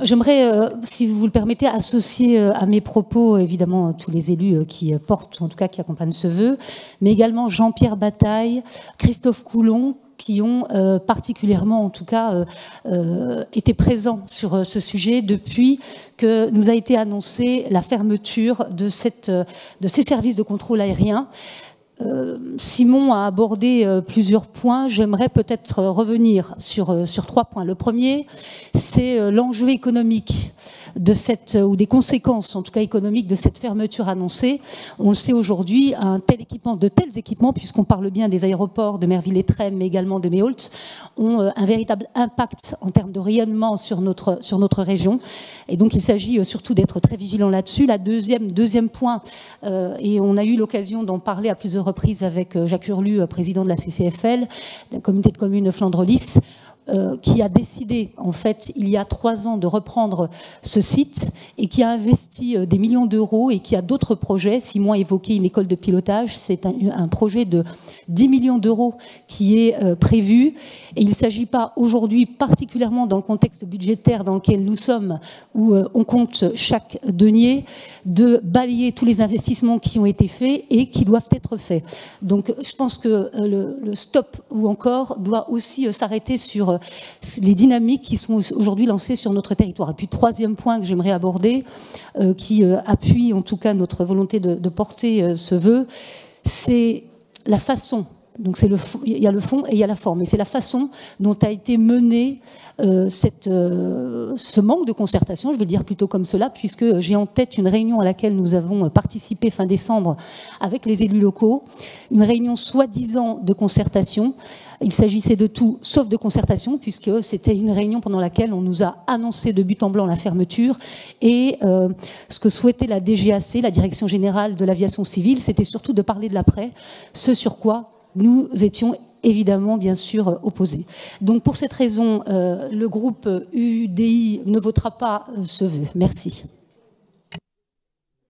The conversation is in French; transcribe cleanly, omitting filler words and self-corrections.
J'aimerais, si vous le permettez, associer à mes propos, évidemment, tous les élus qui portent, en tout cas qui accompagnent ce vœu, mais également Jean-Pierre Bataille, Christophe Coulon, qui ont particulièrement, en tout cas, été présents sur ce sujet depuis que nous a été annoncée la fermeture de ces services de contrôle aérien. Simon a abordé plusieurs points. J'aimerais peut-être revenir sur 3 points. Le premier, c'est l'enjeu économique de ou des conséquences, en tout cas économiques, de cette fermeture annoncée. On le sait aujourd'hui, de tels équipements, puisqu'on parle bien des aéroports de Merville-et-Trême, mais également de Méholt, ont un véritable impact en termes de rayonnement sur notre région. Et donc, il s'agit surtout d'être très vigilant là-dessus. Deuxième point, et on a eu l'occasion d'en parler à plusieurs reprises avec Jacques Hurlu, président de la CCFL, la communauté de communes Flandre-Lys, qui a décidé, en fait, il y a 3 ans, de reprendre ce site et qui a investi des millions d'euros et qui a d'autres projets. Simon a évoqué une école de pilotage. C'est un projet de 10 millions d'euros qui est prévu. Et il ne s'agit pas aujourd'hui, particulièrement dans le contexte budgétaire dans lequel nous sommes, où on compte chaque denier, de balayer tous les investissements qui ont été faits et qui doivent être faits. Donc, je pense que le stop ou encore doit aussi s'arrêter sur les dynamiques qui sont aujourd'hui lancées sur notre territoire. Et puis, 3e point que j'aimerais aborder, qui appuie en tout cas notre volonté de porter ce vœu, c'est la façon. Donc il y a le fond et il y a la forme. Et c'est la façon dont a été menée ce manque de concertation, je vais dire plutôt comme cela, puisque j'ai en tête une réunion à laquelle nous avons participé fin décembre avec les élus locaux, une réunion soi-disant de concertation. Il s'agissait de tout sauf de concertation, puisque c'était une réunion pendant laquelle on nous a annoncé de but en blanc la fermeture. Et ce que souhaitait la DGAC, la Direction Générale de l'Aviation Civile, c'était surtout de parler de l'après, ce sur quoi nous étions évidemment, bien sûr, opposés. Donc pour cette raison, le groupe UDI ne votera pas ce vœu. Merci.